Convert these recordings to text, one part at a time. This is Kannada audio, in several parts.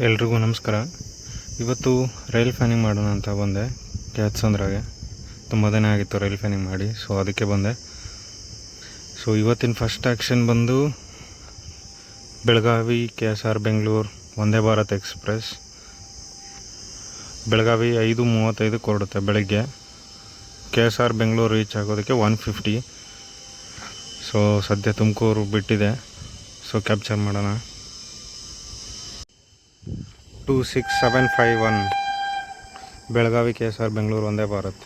ಎಲ್ರಿಗೂ ನಮಸ್ಕಾರ. ಇವತ್ತು ರೈಲ್ ಫ್ಯಾನಿಂಗ್ ಮಾಡೋಣ ಅಂತ ಬಂದೆ ಕ್ಯಾತ್ಸಂದ್ರಾಗೆ. ತುಂಬ ದಿನ ಆಗಿತ್ತು ರೈಲ್ ಫ್ಯಾನಿಂಗ್ ಮಾಡಿ, ಸೊ ಅದಕ್ಕೆ ಬಂದೆ. ಸೊ ಇವತ್ತಿನ ಫಸ್ಟ್ ಆ್ಯಕ್ಷನ್ ಬಂದು ಬೆಳಗಾವಿ KSR ಬೆಂಗಳೂರು ವಂದೇ ಭಾರತ್ ಎಕ್ಸ್ಪ್ರೆಸ್. ಬೆಳಗಾವಿ 5:35 ಹೊರಡುತ್ತೆ ಬೆಳಗ್ಗೆ. KSR ಬೆಂಗಳೂರು ರೀಚ್ ಆಗೋದಕ್ಕೆ 1:50. ಸೊ ಸದ್ಯ ತುಮಕೂರು ಬಿಟ್ಟಿದೆ, ಸೊ ಕ್ಯಾಪ್ಚರ್ ಮಾಡೋಣ. 26751 ಬೆಳಗಾವಿ KSR ಬೆಂಗಳೂರು ವಂದೇ ಭಾರತ್.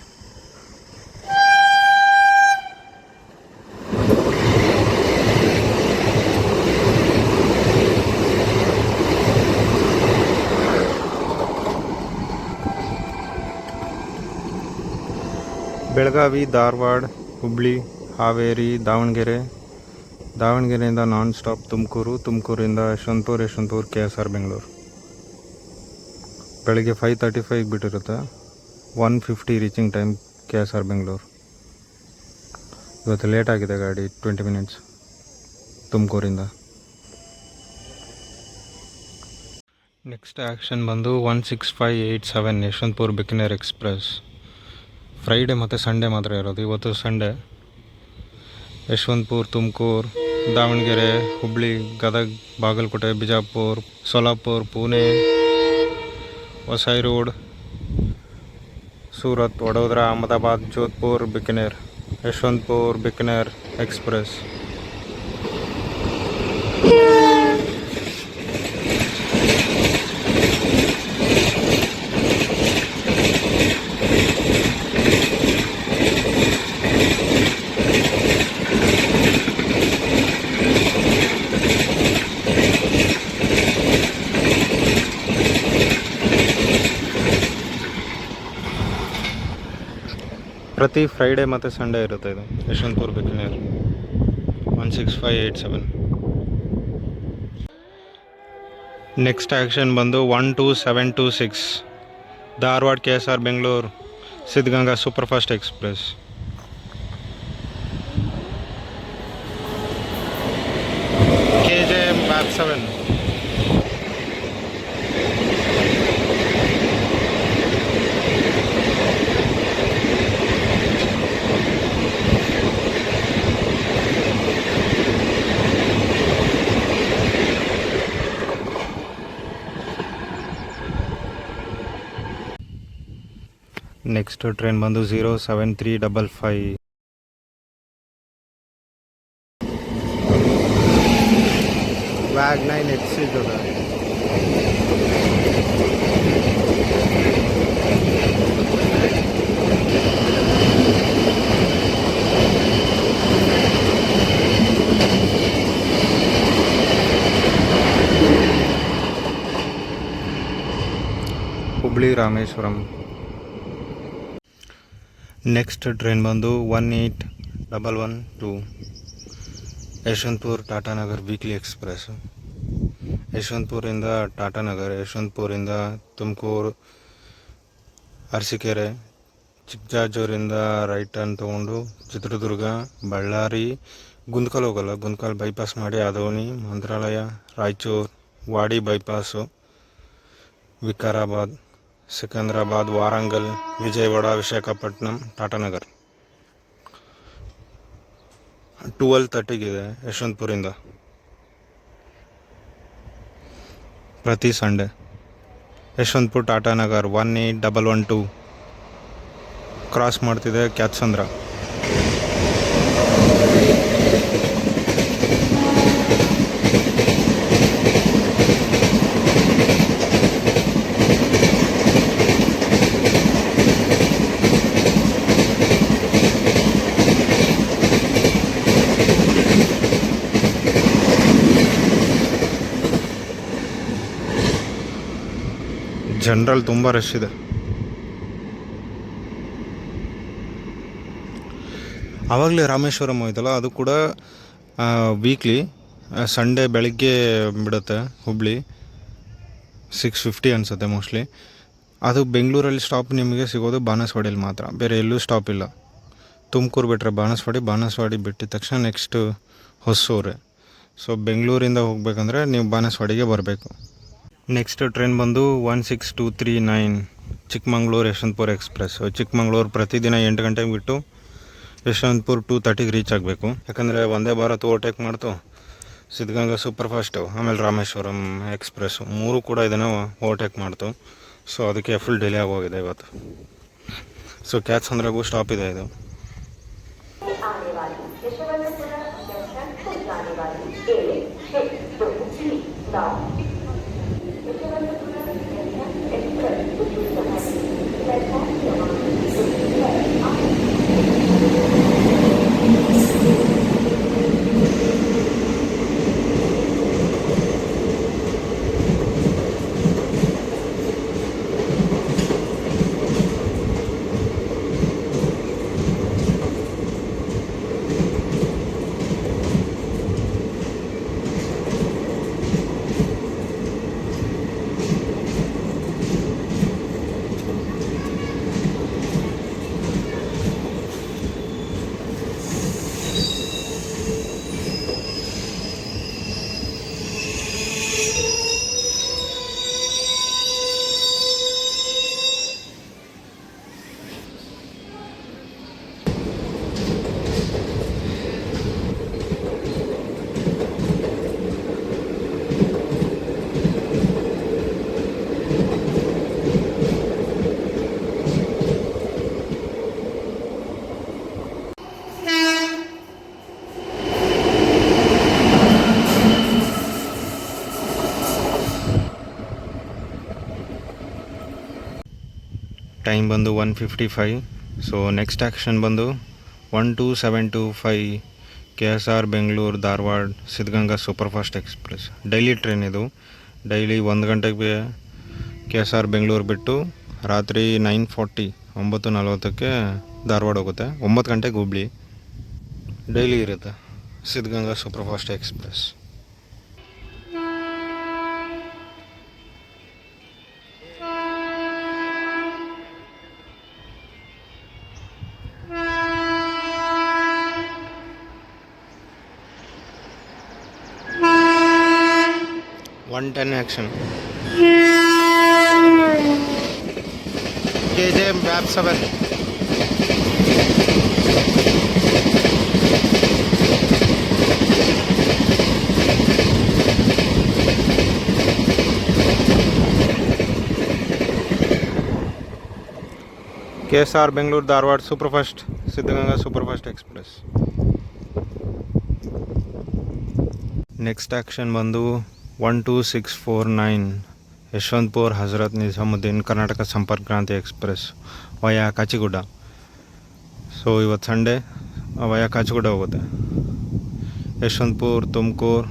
ಬೆಳಗಾವಿ, ಧಾರವಾಡ, ಹುಬ್ಬಳ್ಳಿ, ಹಾವೇರಿ, ದಾವಣಗೆರೆಯಿಂದ ನಾನ್ ಸ್ಟಾಪ್ ತುಮಕೂರಿಂದ ಯಶವಂತಪುರ KSR ಬೆಂಗಳೂರು. ಬೆಳಗ್ಗೆ 5:35 ಬಿಟ್ಟಿರುತ್ತೆ. 1:50 ರೀಚಿಂಗ್ ಟೈಮ್ KSR ಬೆಂಗಳೂರು. ಇವತ್ತು ಲೇಟ್ ಆಗಿದೆ ಗಾಡಿ, 20 ಮಿನಿಟ್ಸ್ ತುಮಕೂರಿಂದ. ನೆಕ್ಸ್ಟ್ ಆ್ಯಕ್ಷನ್ ಬಂದು 16587 ಯಶವಂತಪುರ ಬಿಕನೇರ್ ಎಕ್ಸ್ಪ್ರೆಸ್. ಫ್ರೈಡೇ ಮತ್ತು ಸಂಡೇ ಮಾತ್ರ ಇರೋದು. ಇವತ್ತು Sunday. Yesvantpur, Tumakuru, Davanagere, Hubballi, Gadag, Bagalkot, Bijapur, Solapur, Pune, Vasai road, Surat, Vadodara, Ahmedabad, Jodhpur, Bikaner. Yesvantpur Bikaner express. ಪ್ರತಿ ಫ್ರೈಡೇ ಮತ್ತು ಸಂಡೇ ಇರುತ್ತೆ ಇದು ಯಶವಂತಪುರ ಬಿಕನೇರ್. 16587. ನೆಕ್ಸ್ಟ್ ಆ್ಯಕ್ಷನ್ ಬಂದು 12726 Dharwad KSR Bengaluru Siddaganga superfast express. KJM BAP 7. Next train ಬಂದು 07355 WAG9 HC ಇದೆ. ಹುಬ್ಬಳ್ಳಿ ರಾಮೇಶ್ವರಂ. ನೆಕ್ಸ್ಟ್ ಟ್ರೈನ್ ಬಂದು 18112 ಯಶವಂತಪುರ ಟಾಟಾನಗರ್ ವೀಕ್ಲಿ ಎಕ್ಸ್ಪ್ರೆಸ್. ಯಶವಂತಪುರಿಂದ ಟಾಟಾನಗರ್, ಯಶವಂತಪುರಿಂದ ತುಮಕೂರು, ಅರಸೀಕೆರೆ, ಚಿಕ್ಕಜಾಜೂರಿಂದ ರೈಟ್ ಟರ್ನ್ ತೊಗೊಂಡು ಚಿತ್ರದುರ್ಗ, ಬಳ್ಳಾರಿ, ಗುಂತ್ಕಲ್ ಹೋಗಲ್ಲ, ಗುಂತ್ಕಲ್ ಬೈಪಾಸ್ ಮಾಡಿ ಆದೋನಿ, ಮಂತ್ರಾಲಯ, ರಾಯಚೂರು, ವಾಡಿ ಬೈಪಾಸು, ವಿಕಾರಾಬಾದ್, ಸಿಕಂದ್ರಾಬಾದ್, ವಾರಂಗಲ್, ವಿಜಯವಾಡ, ವಿಶಾಖಪಟ್ಟಣಂ, ಟಾಟಾನಗರ್. 12:30 ಯಶವಂತಪುರಿಂದ. ಪ್ರತಿ ಸಂಡೇ. ಯಶವಂತಪುರ ಟಾಟಾನಗರ್ 18112 ಕ್ರಾಸ್ ಮಾಡ್ತಿದೆ ಕ್ಯಾತ್ಸಂದ್ರ. ಜನರಲ್ ತುಂಬ ರಶ್ ಇದೆ. ಆವಾಗಲೇ ರಾಮೇಶ್ವರಂ ಹೋಯ್ತಲ್ಲ, ಅದು ಕೂಡ ವೀಕ್ಲಿ ಸಂಡೇ ಬೆಳಗ್ಗೆ ಬಿಡುತ್ತೆ. ಹುಬ್ಬಳ್ಳಿ 6:50 ಅನಿಸುತ್ತೆ ಮೋಸ್ಟ್ಲಿ. ಅದು ಬೆಂಗಳೂರಲ್ಲಿ ಸ್ಟಾಪ್ ನಿಮಗೆ ಸಿಗೋದು ಬಾಣಸವಾಡಿಯಲ್ಲಿ ಮಾತ್ರ, ಬೇರೆ ಎಲ್ಲೂ ಸ್ಟಾಪ್ ಇಲ್ಲ. ತುಮಕೂರು ಬಿಟ್ಟರೆ ಬಾಣಸವಾಡಿ ಬಿಟ್ಟಿದ ತಕ್ಷಣ ನೆಕ್ಸ್ಟು ಹೊಸೂರು. ಸೊ ಬೆಂಗಳೂರಿಂದ ಹೋಗಬೇಕಂದ್ರೆ ನೀವು ಬಾಣಸವಾಡಿಗೆ ಬರಬೇಕು. ನೆಕ್ಸ್ಟ್ ಟ್ರೈನ್ ಬಂದು 16239 ಚಿಕ್ಕಮಂಗ್ಳೂರು ಯಶವಂತಪುರ ಎಕ್ಸ್ಪ್ರೆಸ್. ಚಿಕ್ಕಮಂಗ್ಳೂರು ಪ್ರತಿದಿನ 8 ಗಂಟೆಗೆ ಬಿಟ್ಟು ಯಶವಂತಪುರ 2:30ಗೆ ರೀಚ್ ಆಗಬೇಕು. ಯಾಕಂದರೆ ವಂದೇ ಭಾರತ್ ಓವರ್ಟೇಕ್ ಮಾಡ್ತು, ಸಿದ್ಧಗಂಗಾ ಸೂಪರ್ ಫಾಸ್ಟು, ಆಮೇಲೆ ರಾಮೇಶ್ವರಂ ಎಕ್ಸ್ಪ್ರೆಸ್ಸು ಮೂರು ಕೂಡ ಇದನ್ನು ಓವರ್ಟೇಕ್ ಮಾಡ್ತು. ಸೊ ಅದಕ್ಕೆ ಫುಲ್ ಡಿಲೇ ಆಗೋಗಿದೆ ಇವತ್ತು. ಸೊ ಕ್ಯಾಚ್ ಸಂದ್ರಾಗೂ ಸ್ಟಾಪ್ ಇದೆ ಇದು. ಟೈಮ್ ಬಂದು 1:55. ಸೊ ನೆಕ್ಸ್ಟ್ ಆ್ಯಕ್ಷನ್ ಬಂದು 12725 KSR Bengaluru Dharwad Siddaganga superfast express. Daily train ಇದು. ಡೈಲಿ 1 ಗಂಟೆಗೆ KSR ಬೆಂಗಳೂರು ಬಿಟ್ಟು ರಾತ್ರಿ 9:40 ಧಾರವಾಡ ಹೋಗುತ್ತೆ. 9 ಗಂಟೆಗೆ ಹುಬ್ಳಿ. ಡೈಲಿ ಇರುತ್ತೆ Siddaganga superfast express. One 10 action. KJ Web 7. KSR Bengaluru Dharwad superfast Siddaganga superfast express. Next action ಬಂದು 12649 Yeshwanthpur Hazrat Nizamuddin Karnataka Sampark Kranti express via ಕಾಚಿಗುಡ್ಡ. So ಇವತ್ತು ಸಂಡೇ ವಯಾ ಕಾಚಿಗುಡ್ಡ ಹೋಗುತ್ತೆ. Yeshwanthpur, Tumakuru,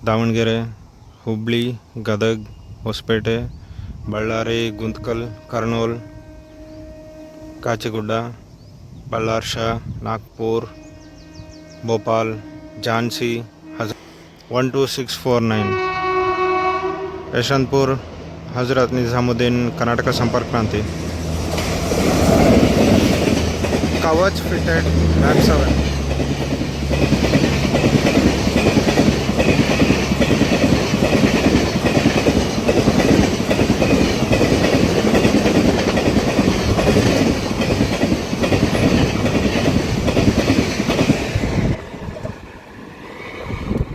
Davanagere, Hubli, Gadag, Hosapete, Ballari, Guntakal, Kurnool, ಕಾಚಿಗುಡ್ಡ, ಬಳ್ಳಾರ್ಷ, Nagpur, Bhopal, Jhansi. 12649 Yeshwanthpur Hazrat Nizamuddin Karnataka Sampark Kranti. Kavach fitted map 7.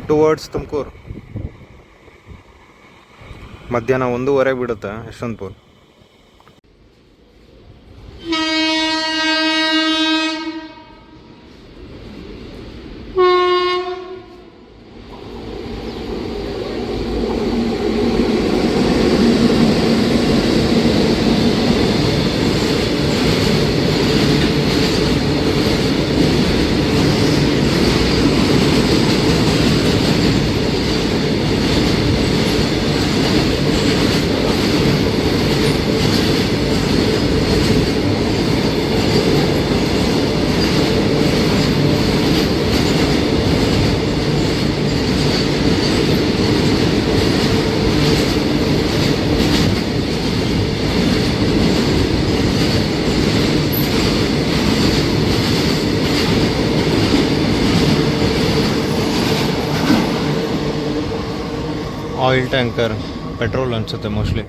Towards Tumakuru. ಮಧ್ಯಾಹ್ನ 1:15 ಬಿಡುತ್ತೆ ಯಶವಂತಪುರ. ಆಯಿಲ್ ಟ್ಯಾಂಕರ್ ಪೆಟ್ರೋಲ್ ಅನಿಸುತ್ತೆ ಮೋಸ್ಟ್ಲಿ.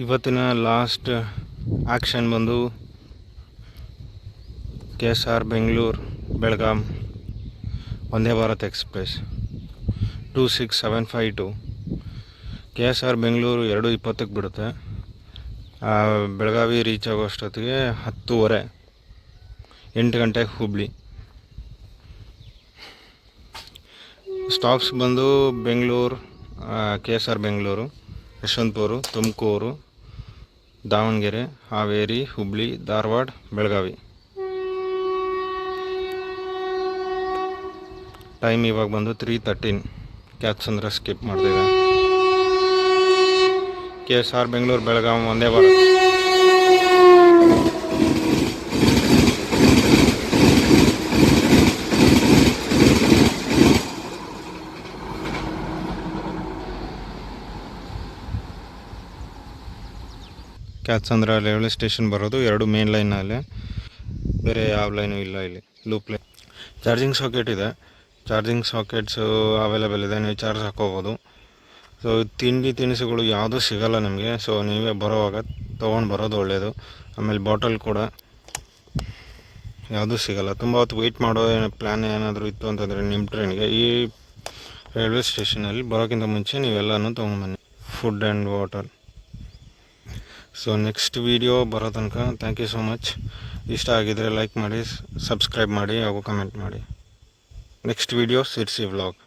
ಇವತ್ತಿನ ಲಾಸ್ಟ್ ಆ್ಯಕ್ಷನ್ ಬಂದು KSR Bengaluru Belgaum Vande Bharat express 26752. KSR Bengaluru 2:20ಕ್ಕೆ ಬಿಡುತ್ತೆ. ಬೆಳಗಾವಿ ರೀಚ್ ಆಗೋ ಅಷ್ಟೊತ್ತಿಗೆ 10:30, 8 ಗಂಟೆಗೆ ಹುಬ್ಳಿ. ಸ್ಟಾಪ್ಸ್ ಬಂದು ಬೆಂಗಳೂರು, KSR ಬೆಂಗಳೂರು, ಯಶವಂತಪುರ, ತುಮಕೂರು, ದಾವಣಗೆರೆ, ಹಾವೇರಿ, ಹುಬ್ಳಿ, ಧಾರವಾಡ, ಬೆಳಗಾವಿ. ಟೈಮ್ ಇವಾಗ ಬಂದು 3:13. ಕ್ಯಾತ್ಸಂದ್ರ ಸ್ಕಿಪ್ ಮಾಡ್ತಿದೆ. KSR Bengaluru Belgaum Vande Bharat. Kyathsandra railway station ಬರೋದು 2 ಮೇನ್ ಲೈನಲ್ಲಿ, ಬೇರೆ ಯಾವ ಲೈನು ಇಲ್ಲ ಇಲ್ಲಿ, ಲೂಪ್ ಲೈನ್. ಚಾರ್ಜಿಂಗ್ ಸಾಕೆಟ್ ಇದೆ, ಚಾರ್ಜಿಂಗ್ ಸಾಕೆಟ್ಸು ಅವೈಲೇಬಲ್ ಇದೆ, ನೀವು ಚಾರ್ಜ್ ಹಾಕೋಬೋದು. ಸೊ ತಿಂಡಿ ತಿನಿಸುಗಳು ಯಾವುದೂ ಸಿಗೋಲ್ಲ ನಿಮಗೆ, ಸೊ ನೀವೇ ಬರೋವಾಗ ತೊಗೊಂಡು ಬರೋದು ಒಳ್ಳೆಯದು. ಆಮೇಲೆ ಬಾಟಲ್ ಕೂಡ ಯಾವುದೂ ಸಿಗೋಲ್ಲ. ತುಂಬ ಹೊತ್ತು ವೆಯ್ಟ್ ಮಾಡೋ ಪ್ಲ್ಯಾನ್ ಏನಾದರೂ ಇತ್ತು ಅಂತಂದರೆ ನಿಮ್ಮ ಟ್ರೈನ್ಗೆ ಈ ರೈಲ್ವೆ ಸ್ಟೇಷನಲ್ಲಿ ಬರೋಕ್ಕಿಂತ ಮುಂಚೆ ನೀವೆಲ್ಲನೂ ತೊಗೊಂಡ್ಬನ್ನಿ, food and water. So next video ಬರೋ ತನಕ ಥ್ಯಾಂಕ್ ಯು ಸೋ ಮಚ್. ಇಷ್ಟ ಆಗಿದರೆ ಲೈಕ್ ಮಾಡಿ, ಸಬ್ಸ್ಕ್ರೈಬ್ ಮಾಡಿ ಹಾಗೂ ಕಮೆಂಟ್ ಮಾಡಿ. Next video Sirsi vlog.